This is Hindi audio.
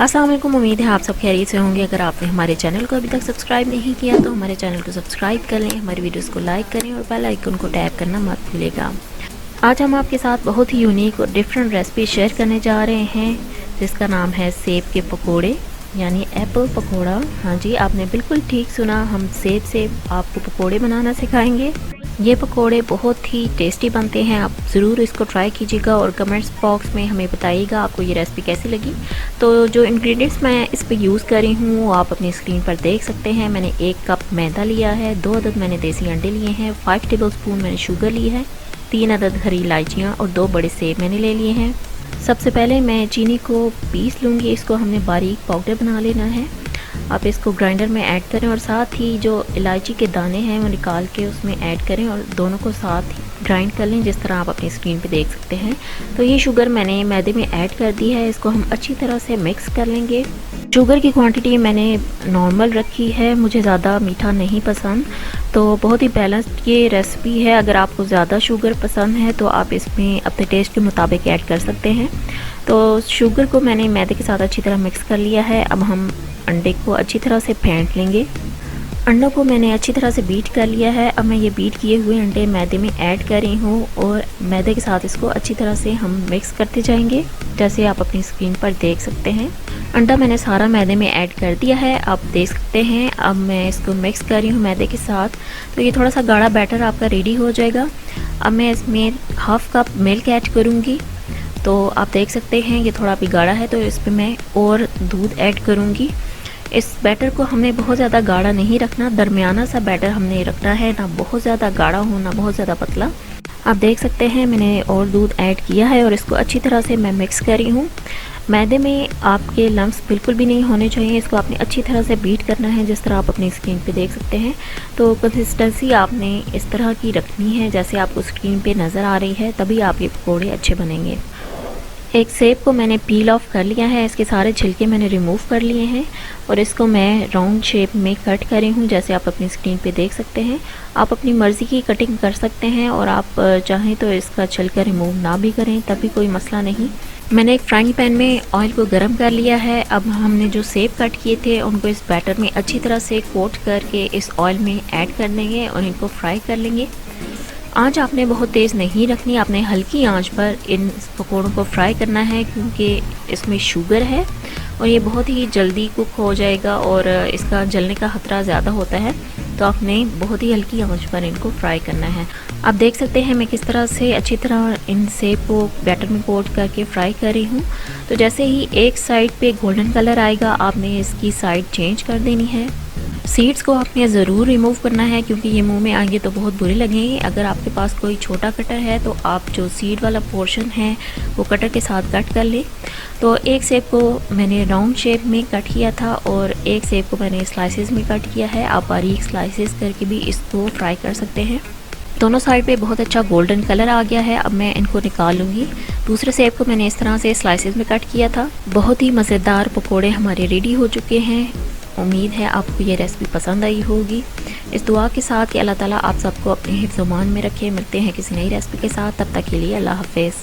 अस्सलाम वालेकुम। उम्मीद है आप सब खैरियत से होंगे। अगर आपने हमारे चैनल को अभी तक सब्सक्राइब नहीं किया तो हमारे चैनल को सब्सक्राइब कर लें, हमारी वीडियोस को लाइक करें और बेल आइकन को टैप करना मत भूलिएगा। आज हम आपके साथ बहुत ही यूनिक और डिफरेंट रेसिपी शेयर करने जा रहे हैं जिसका नाम है सेब के पकोड़े यानी एप्पल पकोड़ा। हाँ जी, आपने बिल्कुल ठीक सुना, हम सेब से आपको पकोड़े बनाना सिखाएंगे। ये पकोड़े बहुत ही टेस्टी बनते हैं, आप ज़रूर इसको ट्राई कीजिएगा और कमेंट्स बॉक्स में हमें बताइएगा आपको ये रेसिपी कैसी लगी। तो जो इंग्रेडिएंट्स मैं इस पर यूज़ कर रही हूँ वो आप अपनी स्क्रीन पर देख सकते हैं। मैंने 1 कप मैदा लिया है, 2 अदद मैंने देसी अंडे लिए हैं, 5 टेबलस्पून मैंने शुगर ली है, 3 अदद हरी इलायचियाँ और 2 बड़े सेब मैंने ले लिए हैं। सबसे पहले मैं चीनी को पीस लूँगी, इसको हमने बारीक पाउडर बना लेना है। आप इसको ग्राइंडर में ऐड करें और साथ ही जो इलायची के दाने हैं वो निकाल के उसमें ऐड करें और दोनों को साथ ही ग्राइंड कर लें जिस तरह आप अपनी स्क्रीन पे देख सकते हैं। तो ये शुगर मैंने मैदे में ऐड कर दी है, इसको हम अच्छी तरह से मिक्स कर लेंगे। शुगर की क्वांटिटी मैंने नॉर्मल रखी है, मुझे ज़्यादा मीठा नहीं पसंद, तो बहुत ही बैलेंस्ड ये रेसिपी है। अगर आपको ज़्यादा शुगर पसंद है तो आप इसमें अपने टेस्ट के मुताबिक ऐड कर सकते हैं। तो शुगर को मैंने मैदे के साथ अच्छी तरह मिक्स कर लिया है। अब हम अंडे को अच्छी तरह से फेंट लेंगे। अंडों को मैंने अच्छी तरह से बीट कर लिया है। अब मैं ये बीट किए हुए अंडे मैदे में ऐड कर रही हूँ और मैदे के साथ इसको अच्छी तरह से हम मिक्स करते जाएंगे जैसे आप अपनी स्क्रीन पर देख सकते हैं। अंडा मैंने सारा मैदे में ऐड कर दिया है, आप देख सकते हैं। अब मैं इसको मिक्स कर रही हूँ मैदे के साथ, तो ये थोड़ा सा गाढ़ा बैटर आपका रेडी हो जाएगा। अब मैं इसमें हाफ कप मिल्क ऐड करूँगी, तो आप देख सकते हैं ये थोड़ा भी गाढ़ा है, तो इस पर मैं और दूध ऐड करूँगी। इस बैटर को हमने बहुत ज़्यादा गाढ़ा नहीं रखना, दरमियाना सा बैटर हमने रखना है, ना बहुत ज़्यादा गाढ़ा हो ना बहुत ज़्यादा पतला। आप देख सकते हैं मैंने और दूध ऐड किया है और इसको अच्छी तरह से मैं मिक्स कर रही हूँ। मैदे में आपके लम्स बिल्कुल भी नहीं होने चाहिए, इसको आपने अच्छी तरह से बीट करना है जिस तरह आप अपनी स्क्रीन पे देख सकते हैं। तो कंसिस्टेंसी आपने इस तरह की रखनी है जैसे आपको स्क्रीन पे नज़र आ रही है, तभी आप ये पकौड़े अच्छे बनेंगे। एक सेब को मैंने पील ऑफ कर लिया है, इसके सारे छिलके मैंने रिमूव कर लिए हैं और इसको मैं राउंड शेप में कट कर रही हूँ जैसे आप अपनी स्क्रीन पे देख सकते हैं। आप अपनी मर्ज़ी की कटिंग कर सकते हैं और आप चाहें तो इसका छिलका रिमूव ना भी करें तभी कोई मसला नहीं। मैंने एक फ्राइंग पैन में ऑयल को गर्म कर लिया है। अब हमने जो सेब कट किए थे उनको इस बैटर में अच्छी तरह से कोट करके इस ऑयल में ऐड कर देंगे और इनको फ्राई कर लेंगे। आंच आपने बहुत तेज़ नहीं रखनी, आपने हल्की आंच पर इन पकौड़ों को फ्राई करना है क्योंकि इसमें शुगर है और ये बहुत ही जल्दी कुक हो जाएगा और इसका जलने का ख़तरा ज़्यादा होता है, तो आपने बहुत ही हल्की आंच पर इनको फ्राई करना है। आप देख सकते हैं मैं किस तरह से अच्छी तरह इन सेब को बैटर में कोट करके फ्राई कर रही हूँ। तो जैसे ही एक साइड पे गोल्डन कलर आएगा आपने इसकी साइड चेंज कर देनी है। सीड्स को आपने ज़रूर रिमूव करना है क्योंकि ये मुंह में आएंगे तो बहुत बुरे लगेंगे। अगर आपके पास कोई छोटा कटर है तो आप जो सीड वाला पोर्शन है वो कटर के साथ कट कर लें। तो एक सेब को मैंने राउंड शेप में कट किया था और एक सेब को मैंने स्लाइसेस में कट किया है। आप बारीक स्लाइसेस करके भी इसको फ्राई कर सकते हैं। दोनों साइड पे बहुत अच्छा गोल्डन कलर आ गया है। अब मैं इनको निकाल लूँगी। दूसरे सेब को मैंने इस तरह से स्लाइसेस में कट किया था। बहुत ही मज़ेदार पकोड़े हमारे रेडी हो चुके हैं। उम्मीद है आपको ये रेसिपी पसंद आई होगी। इस दुआ के साथ कि अल्लाह ताला आप सबको अपने हिफ्ज़-ओ-मान में रखे। मिलते हैं किसी नई रेसिपी के साथ, तब तक के लिए अल्लाह हाफ़िज़।